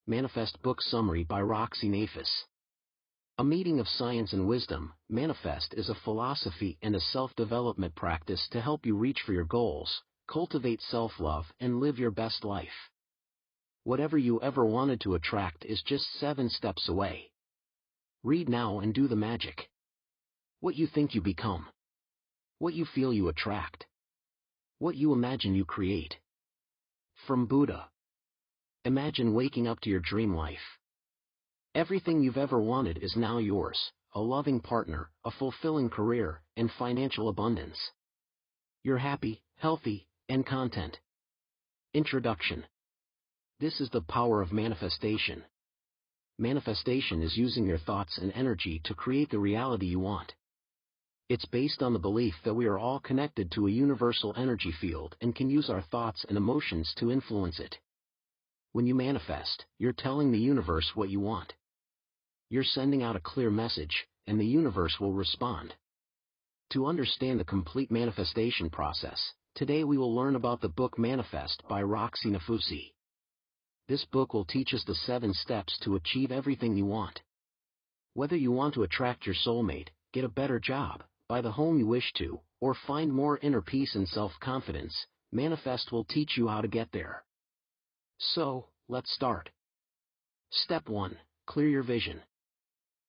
Manifest Book Summary by Roxy Nafis. A meeting of science and wisdom. Manifest is a philosophy and a self-development practice to help you reach for your goals, cultivate self-love, and live your best life. Whatever you ever wanted to attract is just 7 steps away. Read now and do the magic. What you think you become. What you feel you attract. What you imagine you create. From Buddha. Imagine waking up to your dream life. Everything you've ever wanted is now yours: a loving partner, a fulfilling career, and financial abundance. You're happy, healthy, and content. Introduction. This is the power of manifestation. Manifestation is using your thoughts and energy to create the reality you want. It's based on the belief that we are all connected to a universal energy field and can use our thoughts and emotions to influence it. When you manifest, you're telling the universe what you want. You're sending out a clear message, and the universe will respond. To understand the complete manifestation process, today we will learn about the book Manifest by Roxy Nafis. This book will teach us the 7 steps to achieve everything you want. Whether you want to attract your soulmate, get a better job, buy the home you wish to, or find more inner peace and self-confidence, Manifest will teach you how to get there. So, let's start. Step 1. Clear your vision.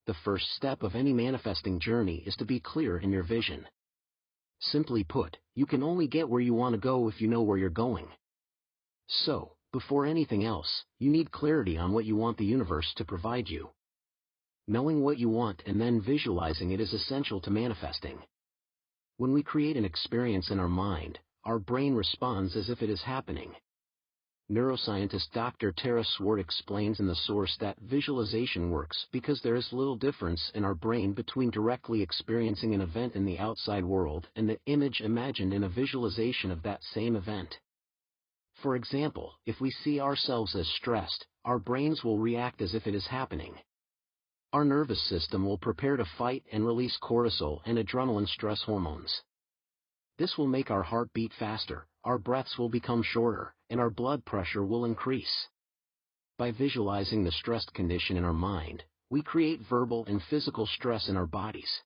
The first step of any manifesting journey is to be clear in your vision. Simply put, you can only get where you want to go if you know where you're going. So, before anything else, you need clarity on what you want the universe to provide you. Knowing what you want and then visualizing it is essential to manifesting. When we create an experience in our mind, our brain responds as if it is happening. Neuroscientist Dr. Tara Swart explains in The Source that visualization works because there is little difference in our brain between directly experiencing an event in the outside world and the image imagined in a visualization of that same event. For example, if we see ourselves as stressed, our brains will react as if it is happening. Our nervous system will prepare to fight and release cortisol and adrenaline stress hormones. This will make our heart beat faster, our breaths will become shorter, and our blood pressure will increase. By visualizing the stressed condition in our mind, we create verbal and physical stress in our bodies.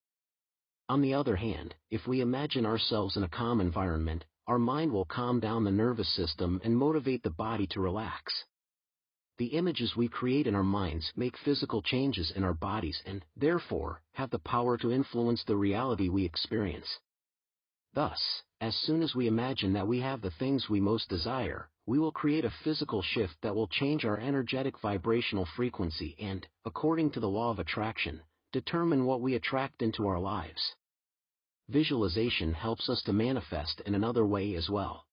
On the other hand, if we imagine ourselves in a calm environment, our mind will calm down the nervous system and motivate the body to relax. The images we create in our minds make physical changes in our bodies and, therefore, have the power to influence the reality we experience. Thus, as soon as we imagine that we have the things we most desire, we will create a physical shift that will change our energetic vibrational frequency and, according to the law of attraction, determine what we attract into our lives. Visualization helps us to manifest in another way as well.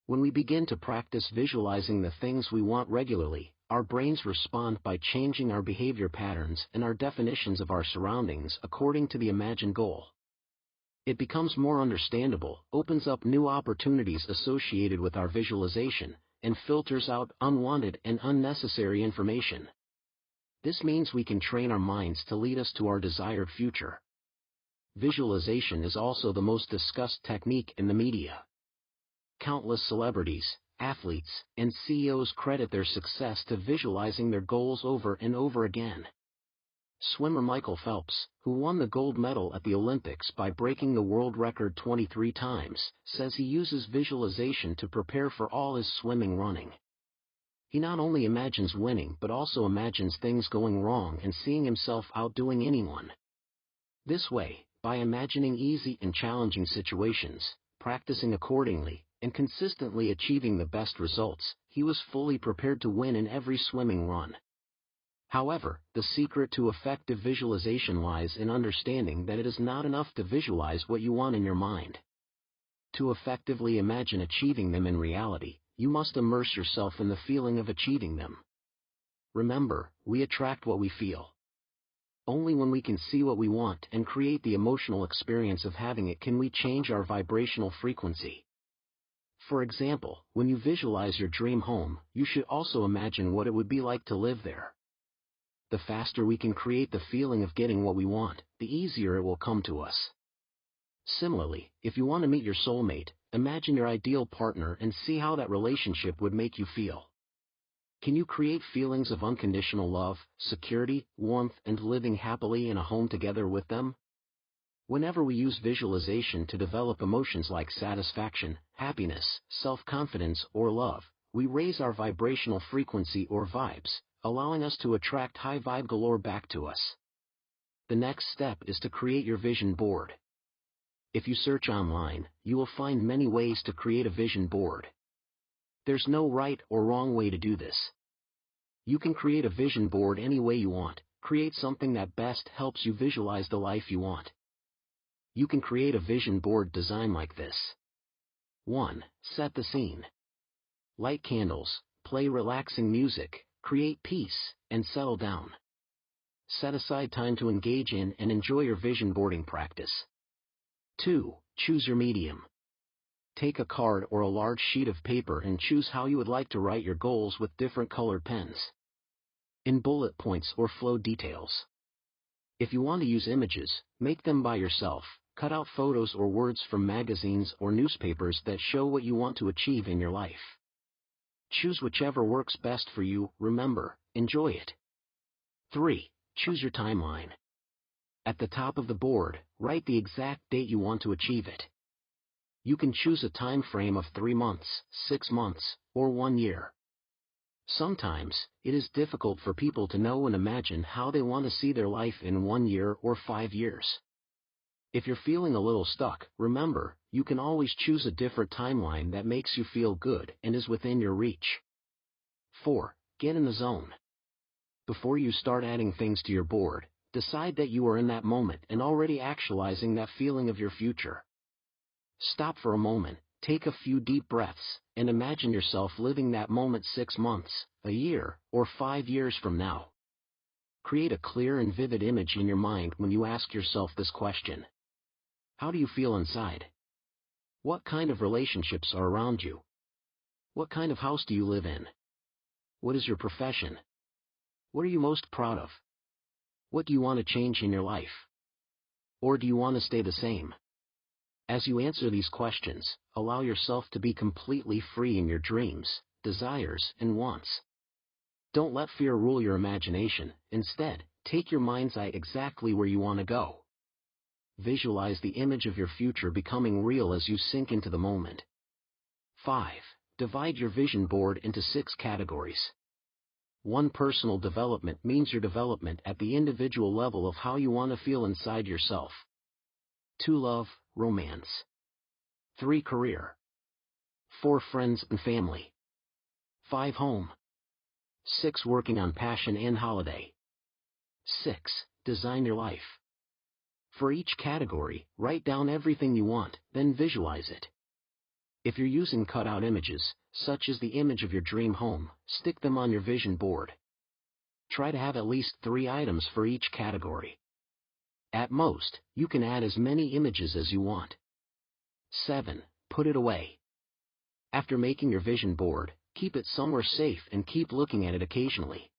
When we begin to practice visualizing the things we want regularly, our brains respond by changing our behavior patterns and our definitions of our surroundings according to the imagined goal. It becomes more understandable, opens up new opportunities associated with our visualization, and filters out unwanted and unnecessary information. This means we can train our minds to lead us to our desired future. Visualization is also the most discussed technique in the media. Countless celebrities, athletes, and CEOs credit their success to visualizing their goals over and over again. Swimmer Michael Phelps, who won the gold medal at the Olympics by breaking the world record 23 times, says he uses visualization to prepare for all his swimming running. He not only imagines winning but also imagines things going wrong and seeing himself outdoing anyone. This way, by imagining easy and challenging situations, practicing accordingly, and consistently achieving the best results, he was fully prepared to win in every swimming run. However, the secret to effective visualization lies in understanding that it is not enough to visualize what you want in your mind. To effectively imagine achieving them in reality, you must immerse yourself in the feeling of achieving them. Remember, we attract what we feel. Only when we can see what we want and create the emotional experience of having it can we change our vibrational frequency. For example, when you visualize your dream home, you should also imagine what it would be like to live there. The faster we can create the feeling of getting what we want, the easier it will come to us. Similarly, if you want to meet your soulmate, imagine your ideal partner and see how that relationship would make you feel. Can you create feelings of unconditional love, security, warmth, and living happily in a home together with them? Whenever we use visualization to develop emotions like satisfaction, happiness, self-confidence, or love, we raise our vibrational frequency or vibes, allowing us to attract high vibe galore back to us. The next step is to create your vision board. If you search online, you will find many ways to create a vision board. There's no right or wrong way to do this. You can create a vision board any way you want. Create something that best helps you visualize the life you want. You can create a vision board design like this. 1. Set the scene. Light candles, play relaxing music, create peace, and settle down. Set aside time to engage in and enjoy your vision boarding practice. 2. Choose your medium. Take a card or a large sheet of paper and choose how you would like to write your goals with different colored pens. In bullet points or flow details. If you want to use images, make them by yourself. Cut out photos or words from magazines or newspapers that show what you want to achieve in your life. Choose whichever works best for you. Remember, enjoy it. 3. Choose your timeline. At the top of the board, write the exact date you want to achieve it. You can choose a time frame of 3 months, 6 months, or 1 year. Sometimes, it is difficult for people to know and imagine how they want to see their life in 1 year or 5 years. If you're feeling a little stuck, remember, you can always choose a different timeline that makes you feel good and is within your reach. 4. Get in the zone. Before you start adding things to your board, decide that you are in that moment and already actualizing that feeling of your future. Stop for a moment, take a few deep breaths, and imagine yourself living that moment 6 months, a year, or 5 years from now. Create a clear and vivid image in your mind when you ask yourself this question. How do you feel inside? What kind of relationships are around you? What kind of house do you live in? What is your profession? What are you most proud of? What do you want to change in your life? Or do you want to stay the same? As you answer these questions, allow yourself to be completely free in your dreams, desires, and wants. Don't let fear rule your imagination. Instead, take your mind's eye exactly where you want to go. Visualize the image of your future becoming real as you sink into the moment. 5. Divide your vision board into 6 categories. 1. Personal development means your development at the individual level of how you want to feel inside yourself. 2. Love, romance. 3. Career. 4. Friends and family. 5. Home. 6. Working on passion and holiday. 6. Design your life. For each category, write down everything you want, then visualize it. If you're using cutout images, such as the image of your dream home, stick them on your vision board. Try to have at least 3 items for each category. At most, you can add as many images as you want. 7. Put it away. After making your vision board, keep it somewhere safe and keep looking at it occasionally.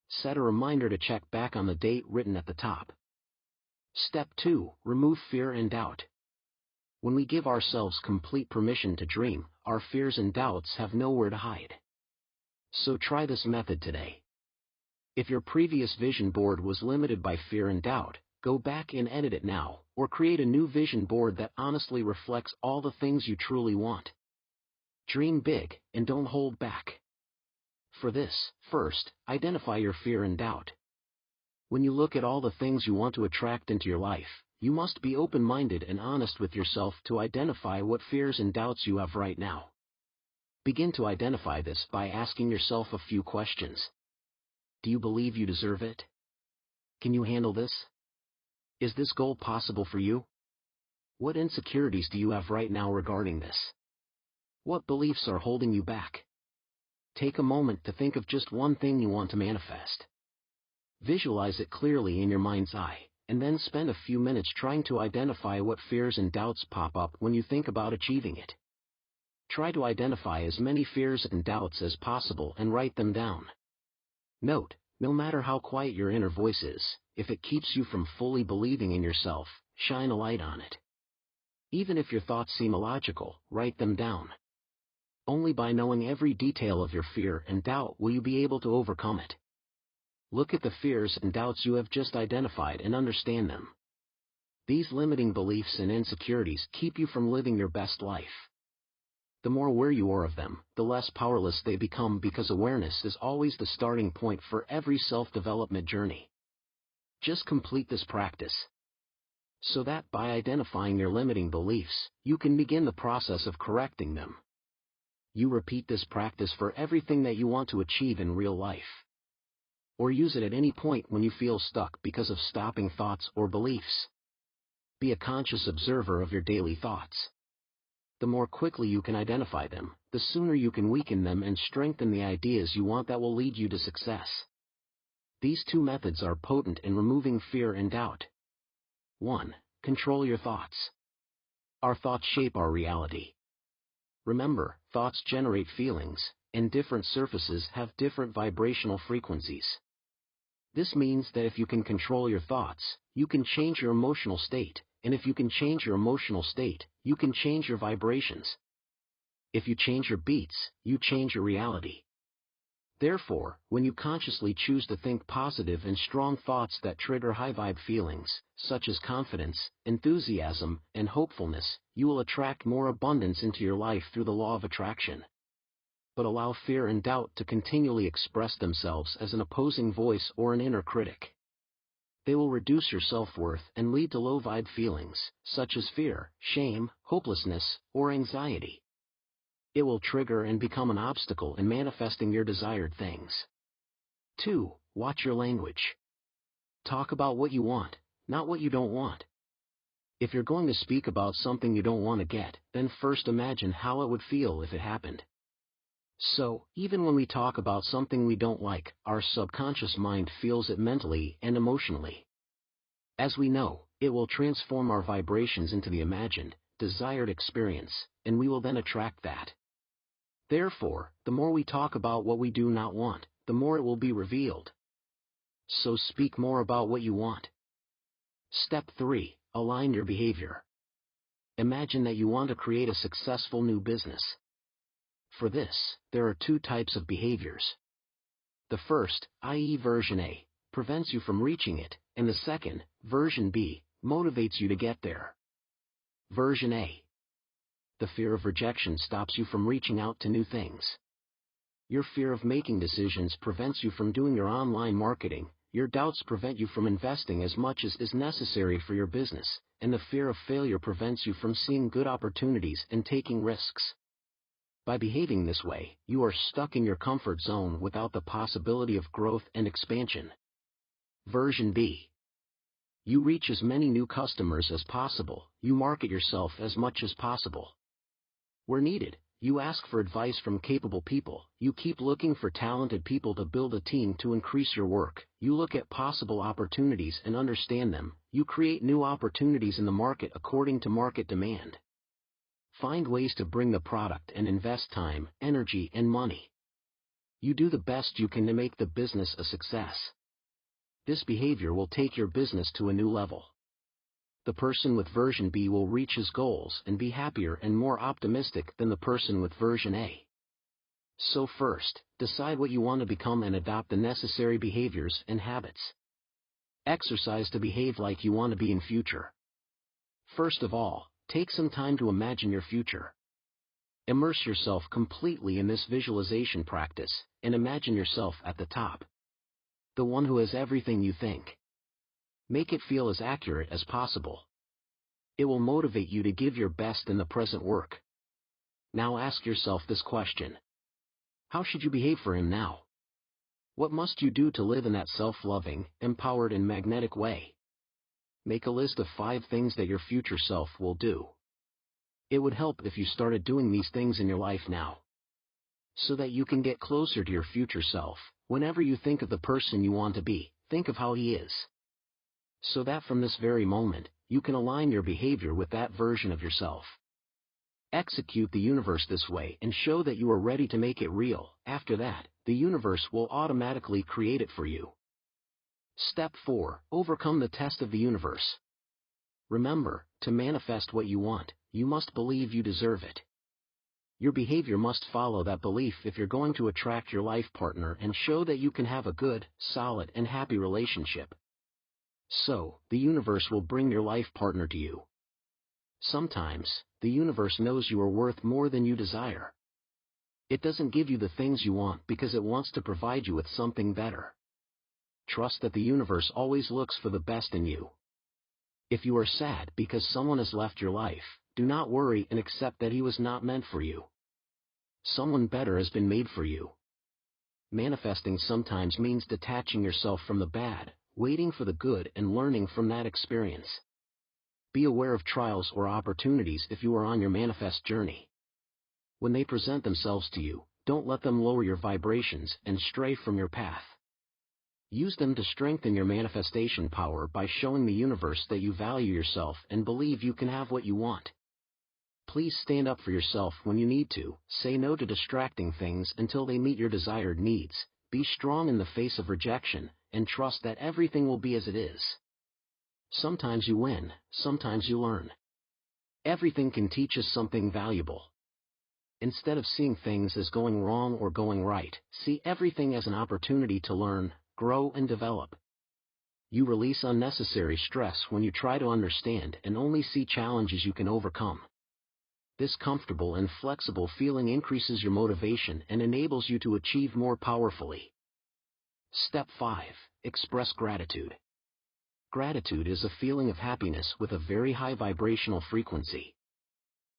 Set a reminder to check back on the date written at the top. Step 2. Remove fear and doubt. When we give ourselves complete permission to dream, our fears and doubts have nowhere to hide. So try this method today. If your previous vision board was limited by fear and doubt, go back and edit it now, or create a new vision board that honestly reflects all the things you truly want. Dream big, and don't hold back. For this, first, identify your fear and doubt. When you look at all the things you want to attract into your life, you must be open-minded and honest with yourself to identify what fears and doubts you have right now. Begin to identify this by asking yourself a few questions. Do you believe you deserve it? Can you handle this? Is this goal possible for you? What insecurities do you have right now regarding this? What beliefs are holding you back? Take a moment to think of just one thing you want to manifest. Visualize it clearly in your mind's eye, and then spend a few minutes trying to identify what fears and doubts pop up when you think about achieving it. Try to identify as many fears and doubts as possible and write them down. Note, no matter how quiet your inner voice is, if it keeps you from fully believing in yourself, shine a light on it. Even if your thoughts seem illogical, write them down. Only by knowing every detail of your fear and doubt will you be able to overcome it. Look at the fears and doubts you have just identified and understand them. These limiting beliefs and insecurities keep you from living your best life. The more aware you are of them, the less powerless they become, because awareness is always the starting point for every self-development journey. Just complete this practice, so that by identifying your limiting beliefs, you can begin the process of correcting them. You repeat this practice for everything that you want to achieve in real life. Or use it at any point when you feel stuck because of stopping thoughts or beliefs. Be a conscious observer of your daily thoughts. The more quickly you can identify them, the sooner you can weaken them and strengthen the ideas you want that will lead you to success. These two methods are potent in removing fear and doubt. 1. Control your thoughts. Our thoughts shape our reality. Remember, thoughts generate feelings, and different surfaces have different vibrational frequencies. This means that if you can control your thoughts, you can change your emotional state, and if you can change your emotional state, you can change your vibrations. If you change your beats, you change your reality. Therefore, when you consciously choose to think positive and strong thoughts that trigger high-vibe feelings, such as confidence, enthusiasm, and hopefulness, you will attract more abundance into your life through the law of attraction. But allow fear and doubt to continually express themselves as an opposing voice or an inner critic. They will reduce your self-worth and lead to low-vibe feelings, such as fear, shame, hopelessness, or anxiety. It will trigger and become an obstacle in manifesting your desired things. 2. Watch your language. Talk about what you want, not what you don't want. If you're going to speak about something you don't want to get, then first imagine how it would feel if it happened. So, even when we talk about something we don't like, our subconscious mind feels it mentally and emotionally. As we know, it will transform our vibrations into the imagined, desired experience, and we will then attract that. Therefore, the more we talk about what we do not want, the more it will be revealed. So speak more about what you want. Step 3. Align your behavior. Imagine that you want to create a successful new business. For this, there are two types of behaviors. The first, i.e. version A, prevents you from reaching it, and the second, version B, motivates you to get there. Version A. The fear of rejection stops you from reaching out to new things. Your fear of making decisions prevents you from doing your online marketing, your doubts prevent you from investing as much as is necessary for your business, and the fear of failure prevents you from seeing good opportunities and taking risks. By behaving this way, you are stuck in your comfort zone without the possibility of growth and expansion. Version B. You reach as many new customers as possible, you market yourself as much as possible. Where needed, you ask for advice from capable people, you keep looking for talented people to build a team to increase your work, you look at possible opportunities and understand them, you create new opportunities in the market according to market demand. Find ways to bring the product and invest time, energy, and money. You do the best you can to make the business a success. This behavior will take your business to a new level. The person with version B will reach his goals and be happier and more optimistic than the person with version A. So first, decide what you want to become and adopt the necessary behaviors and habits. Exercise to behave like you want to be in future. First of all, take some time to imagine your future. Immerse yourself completely in this visualization practice, and imagine yourself at the top. The one who has everything you think. Make it feel as accurate as possible. It will motivate you to give your best in the present work. Now ask yourself this question. How should you behave for him now? What must you do to live in that self-loving, empowered and magnetic way? Make a list of 5 things that your future self will do. It would help if you started doing these things in your life now, so that you can get closer to your future self. Whenever you think of the person you want to be, think of how he is. So that from this very moment, you can align your behavior with that version of yourself. Execute the universe this way and show that you are ready to make it real. After that, the universe will automatically create it for you. Step 4. Overcome the test of the universe. Remember, to manifest what you want, you must believe you deserve it. Your behavior must follow that belief if you're going to attract your life partner and show that you can have a good, solid, and happy relationship. So, the universe will bring your life partner to you. Sometimes, the universe knows you are worth more than you desire. It doesn't give you the things you want because it wants to provide you with something better. Trust that the universe always looks for the best in you. If you are sad because someone has left your life, do not worry and accept that he was not meant for you. Someone better has been made for you. Manifesting sometimes means detaching yourself from the bad, waiting for the good and learning from that experience. Be aware of trials or opportunities if you are on your manifest journey. When they present themselves to you, don't let them lower your vibrations and stray from your path. Use them to strengthen your manifestation power by showing the universe that you value yourself and believe you can have what you want. Please stand up for yourself when you need to, say no to distracting things until they meet your desired needs, be strong in the face of rejection, and trust that everything will be as it is. Sometimes you win, sometimes you learn. Everything can teach us something valuable. Instead of seeing things as going wrong or going right, see everything as an opportunity to learn, grow and develop. You release unnecessary stress when you try to understand and only see challenges you can overcome. This comfortable and flexible feeling increases your motivation and enables you to achieve more powerfully. Step 5. Express gratitude. Gratitude is a feeling of happiness with a very high vibrational frequency.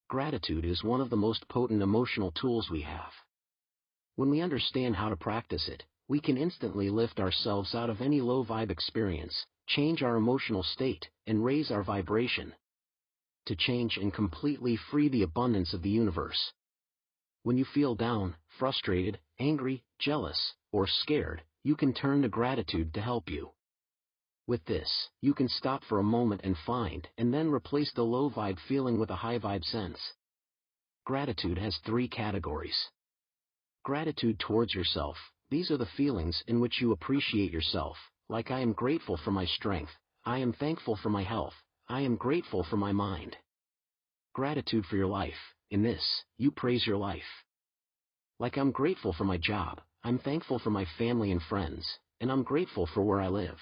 Gratitude is one of the most potent emotional tools we have. When we understand how to practice it, we can instantly lift ourselves out of any low vibe experience, change our emotional state, and raise our vibration. To change and completely free the abundance of the universe. When you feel down, frustrated, angry, jealous, or scared, you can turn to gratitude to help you. With this, you can stop for a moment and find and then replace the low vibe feeling with a high vibe sense. Gratitude has 3 categories. Gratitude towards yourself. These are the feelings in which you appreciate yourself, like I am grateful for my strength, I am thankful for my health, I am grateful for my mind. Gratitude for your life. In this, you praise your life. Like I'm grateful for my job, I'm thankful for my family and friends, and I'm grateful for where I live.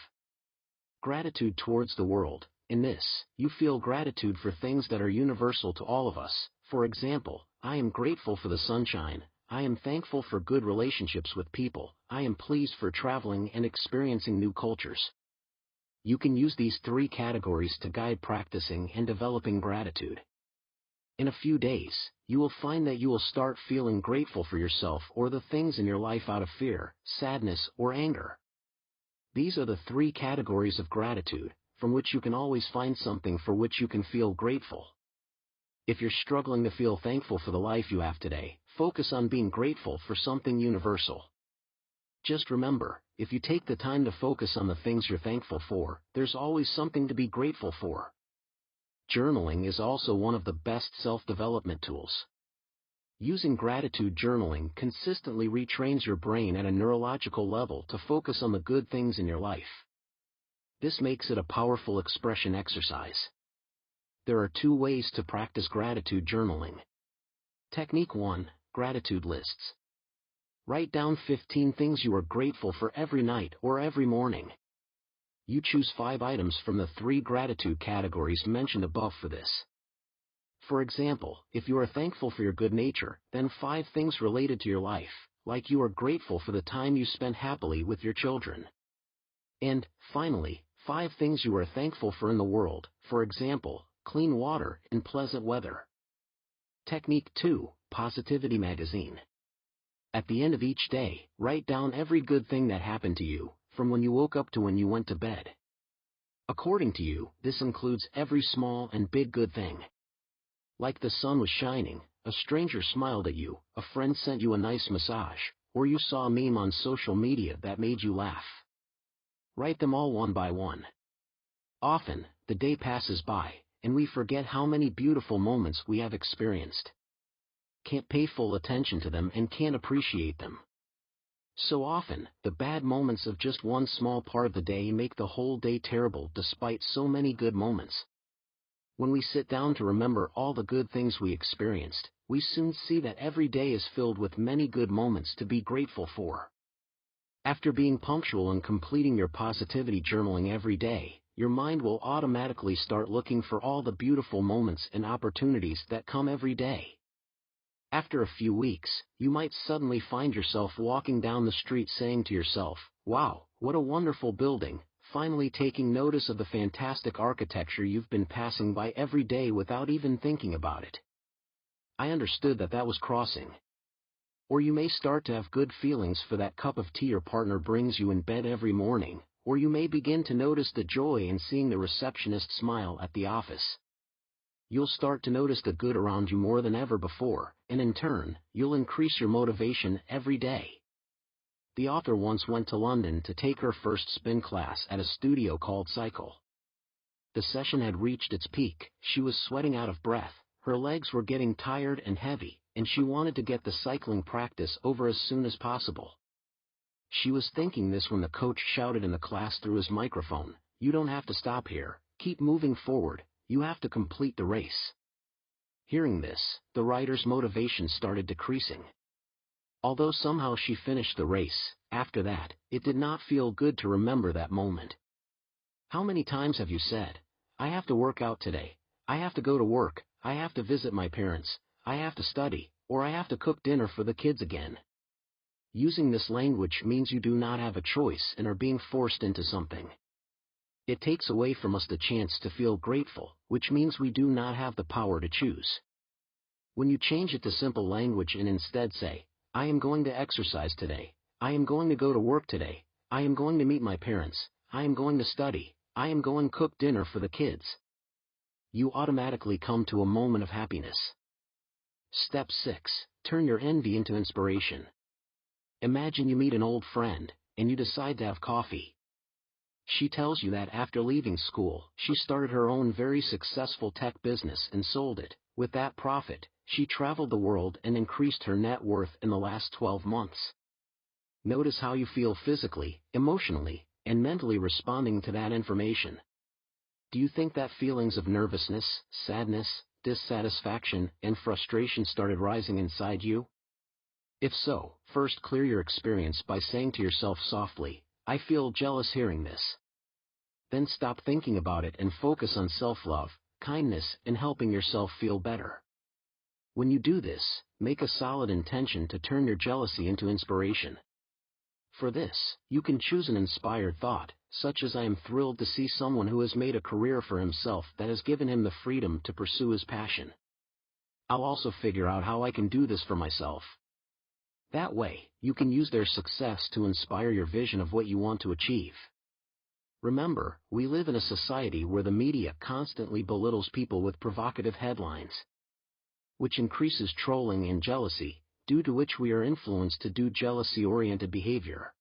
Gratitude towards the world. In this, you feel gratitude for things that are universal to all of us. For example, I am grateful for the sunshine, I am thankful for good relationships with people, I am pleased for traveling and experiencing new cultures. You can use these 3 categories to guide practicing and developing gratitude. In a few days, you will find that you will start feeling grateful for yourself or the things in your life out of fear, sadness, or anger. These are the 3 categories of gratitude, from which you can always find something for which you can feel grateful. If you're struggling to feel thankful for the life you have today, focus on being grateful for something universal. Just remember, if you take the time to focus on the things you're thankful for, there's always something to be grateful for. Journaling is also one of the best self-development tools. Using gratitude journaling consistently retrains your brain at a neurological level to focus on the good things in your life. This makes it a powerful expression exercise. There are 2 ways to practice gratitude journaling. Technique 1, Gratitude Lists. Write down 15 things you are grateful for every night or every morning. You choose 5 items from the 3 gratitude categories mentioned above for this. For example, if you are thankful for your good nature, then 5 things related to your life, like you are grateful for the time you spent happily with your children. And, finally, 5 things you are thankful for in the world, for example, clean water and pleasant weather. Technique 2, Positivity Magazine. At the end of each day, write down every good thing that happened to you, from when you woke up to when you went to bed. According to you, this includes every small and big good thing. Like the sun was shining, a stranger smiled at you, a friend sent you a nice massage, or you saw a meme on social media that made you laugh. Write them all one by one. Often, the day passes by, and we forget how many beautiful moments we have experienced. Can't pay full attention to them and can't appreciate them. So often, the bad moments of just one small part of the day make the whole day terrible despite so many good moments. When we sit down to remember all the good things we experienced, we soon see that every day is filled with many good moments to be grateful for. After being punctual and completing your positivity journaling every day, your mind will automatically start looking for all the beautiful moments and opportunities that come every day. After a few weeks, you might suddenly find yourself walking down the street saying to yourself, "Wow, what a wonderful building," finally taking notice of the fantastic architecture you've been passing by every day without even thinking about it. I understood that was crossing. Or you may start to have good feelings for that cup of tea your partner brings you in bed every morning, or you may begin to notice the joy in seeing the receptionist smile at the office. You'll start to notice the good around you more than ever before, and in turn, you'll increase your motivation every day. The author once went to London to take her first spin class at a studio called Cycle. The session had reached its peak, she was sweating out of breath, her legs were getting tired and heavy, and she wanted to get the cycling practice over as soon as possible. She was thinking this when the coach shouted in the class through his microphone, "You don't have to stop here, keep moving forward, you have to complete the race." Hearing this, the rider's motivation started decreasing. Although somehow she finished the race, after that, it did not feel good to remember that moment. How many times have you said, "I have to work out today, I have to go to work, I have to visit my parents, I have to study, or I have to cook dinner for the kids again"? Using this language means you do not have a choice and are being forced into something. It takes away from us the chance to feel grateful, which means we do not have the power to choose. When you change it to simple language and instead say, "I am going to exercise today, I am going to go to work today, I am going to meet my parents, I am going to study, I am going to cook dinner for the kids," you automatically come to a moment of happiness. Step 6. Turn your envy into inspiration. Imagine you meet an old friend, and you decide to have coffee. She tells you that after leaving school, she started her own very successful tech business and sold it. With that profit, she traveled the world and increased her net worth in the last 12 months. Notice how you feel physically, emotionally, and mentally responding to that information. Do you think that feelings of nervousness, sadness, dissatisfaction, and frustration started rising inside you? If so, first clear your experience by saying to yourself softly, "I feel jealous hearing this." Then stop thinking about it and focus on self-love, kindness, and helping yourself feel better. When you do this, make a solid intention to turn your jealousy into inspiration. For this, you can choose an inspired thought, such as "I am thrilled to see someone who has made a career for himself that has given him the freedom to pursue his passion. I'll also figure out how I can do this for myself." That way, you can use their success to inspire your vision of what you want to achieve. Remember, we live in a society where the media constantly belittles people with provocative headlines, which increases trolling and jealousy, due to which we are influenced to do jealousy-oriented behavior.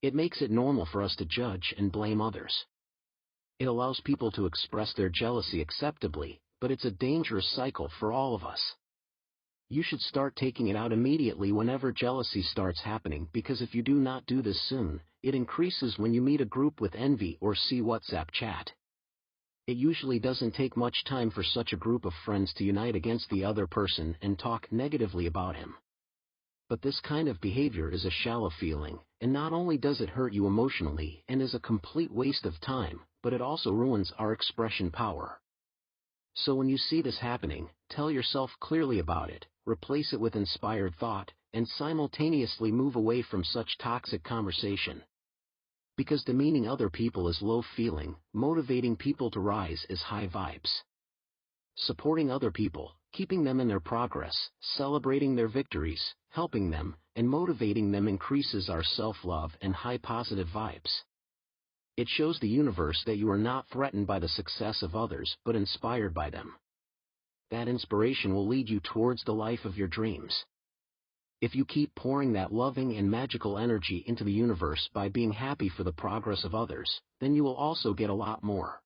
It makes it normal for us to judge and blame others. It allows people to express their jealousy acceptably, but it's a dangerous cycle for all of us. You should start taking it out immediately whenever jealousy starts happening, because if you do not do this soon, it increases when you meet a group with envy or see WhatsApp chat. It usually doesn't take much time for such a group of friends to unite against the other person and talk negatively about him. But this kind of behavior is a shallow feeling, and not only does it hurt you emotionally and is a complete waste of time, but it also ruins our expression power. So when you see this happening, tell yourself clearly about it, replace it with inspired thought, and simultaneously move away from such toxic conversation. Because demeaning other people is low feeling, motivating people to rise is high vibes. Supporting other people, keeping them in their progress, celebrating their victories, helping them, and motivating them increases our self-love and high positive vibes. It shows the universe that you are not threatened by the success of others but inspired by them. That inspiration will lead you towards the life of your dreams. If you keep pouring that loving and magical energy into the universe by being happy for the progress of others, then you will also get a lot more.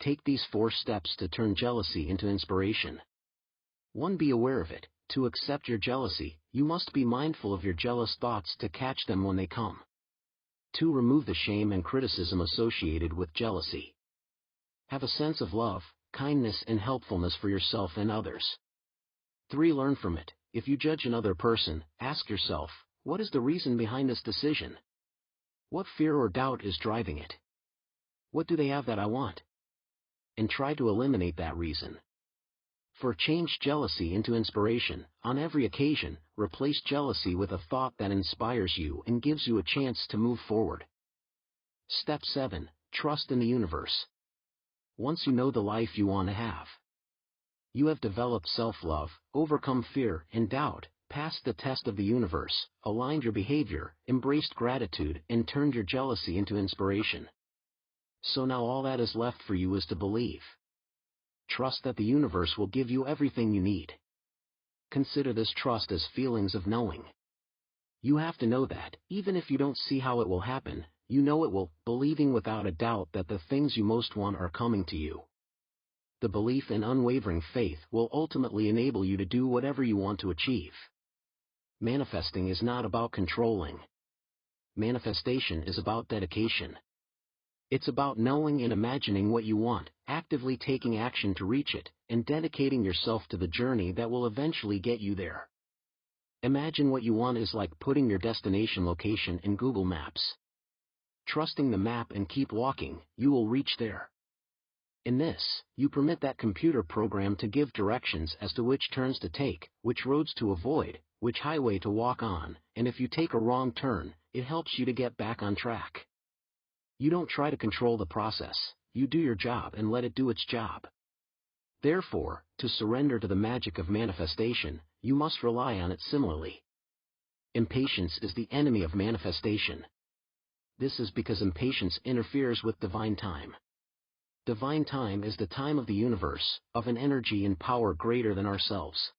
Take these 4 steps to turn jealousy into inspiration. 1. Be aware of it. To accept your jealousy, you must be mindful of your jealous thoughts to catch them when they come. 2. Remove the shame and criticism associated with jealousy. Have a sense of love, kindness, and helpfulness for yourself and others. 3. Learn from it. If you judge another person, ask yourself, what is the reason behind this decision? What fear or doubt is driving it? What do they have that I want? And try to eliminate that reason. 4. Change jealousy into inspiration. On every occasion, replace jealousy with a thought that inspires you and gives you a chance to move forward. Step 7. Trust in the universe. Once you know the life you want to have, you have developed self-love, overcome fear and doubt, passed the test of the universe, aligned your behavior, embraced gratitude, and turned your jealousy into inspiration. So now all that is left for you is to believe. Trust that the universe will give you everything you need. Consider this trust as feelings of knowing. You have to know that, even if you don't see how it will happen, you know it will, believing without a doubt that the things you most want are coming to you. The belief and unwavering faith will ultimately enable you to do whatever you want to achieve. Manifesting is not about controlling. Manifestation is about dedication. It's about knowing and imagining what you want, actively taking action to reach it, and dedicating yourself to the journey that will eventually get you there. Imagine what you want is like putting your destination location in Google Maps. Trusting the map and keep walking, you will reach there. In this, you permit that computer program to give directions as to which turns to take, which roads to avoid, which highway to walk on, and if you take a wrong turn, it helps you to get back on track. You don't try to control the process, you do your job and let it do its job. Therefore, to surrender to the magic of manifestation, you must rely on it similarly. Impatience is the enemy of manifestation. This is because impatience interferes with divine time. Divine time is the time of the universe, of an energy and power greater than ourselves.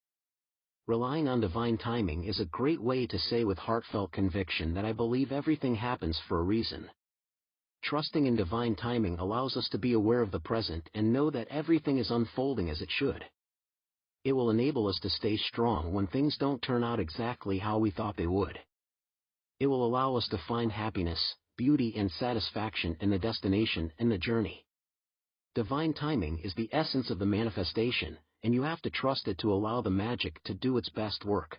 Relying on divine timing is a great way to say with heartfelt conviction that I believe everything happens for a reason. Trusting in divine timing allows us to be aware of the present and know that everything is unfolding as it should. It will enable us to stay strong when things don't turn out exactly how we thought they would. It will allow us to find happiness, beauty and satisfaction in the destination and the journey. Divine timing is the essence of the manifestation, and you have to trust it to allow the magic to do its best work.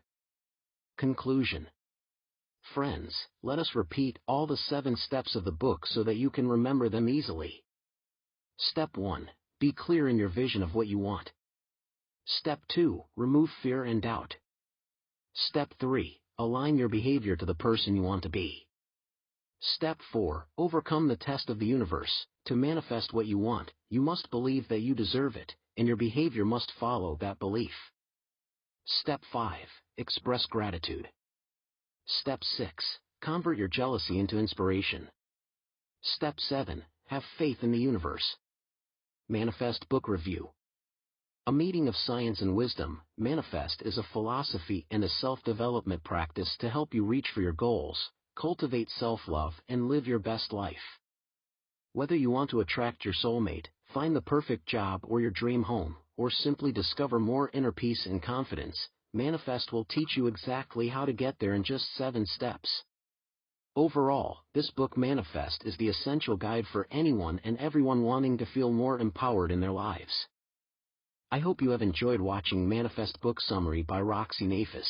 Conclusion. Friends, let us repeat all the 7 steps of the book so that you can remember them easily. Step 1. Be clear in your vision of what you want. Step 2. Remove fear and doubt. Step 3. Align your behavior to the person you want to be. Step 4. Overcome the test of the universe. To manifest what you want, you must believe that you deserve it, and your behavior must follow that belief. Step 5. Express gratitude. Step 6. Convert your jealousy into inspiration. Step 7. Have faith in the universe. Manifest book review. A meeting of science and wisdom. Manifest is a philosophy and a self-development practice to help you reach for your goals, cultivate self-love, and live your best life. Whether you want to attract your soulmate, find the perfect job or your dream home, or simply discover more inner peace and confidence, Manifest will teach you exactly how to get there in just 7 steps. Overall, this book Manifest is the essential guide for anyone and everyone wanting to feel more empowered in their lives. I hope you have enjoyed watching Manifest Book Summary by Roxy Nafis.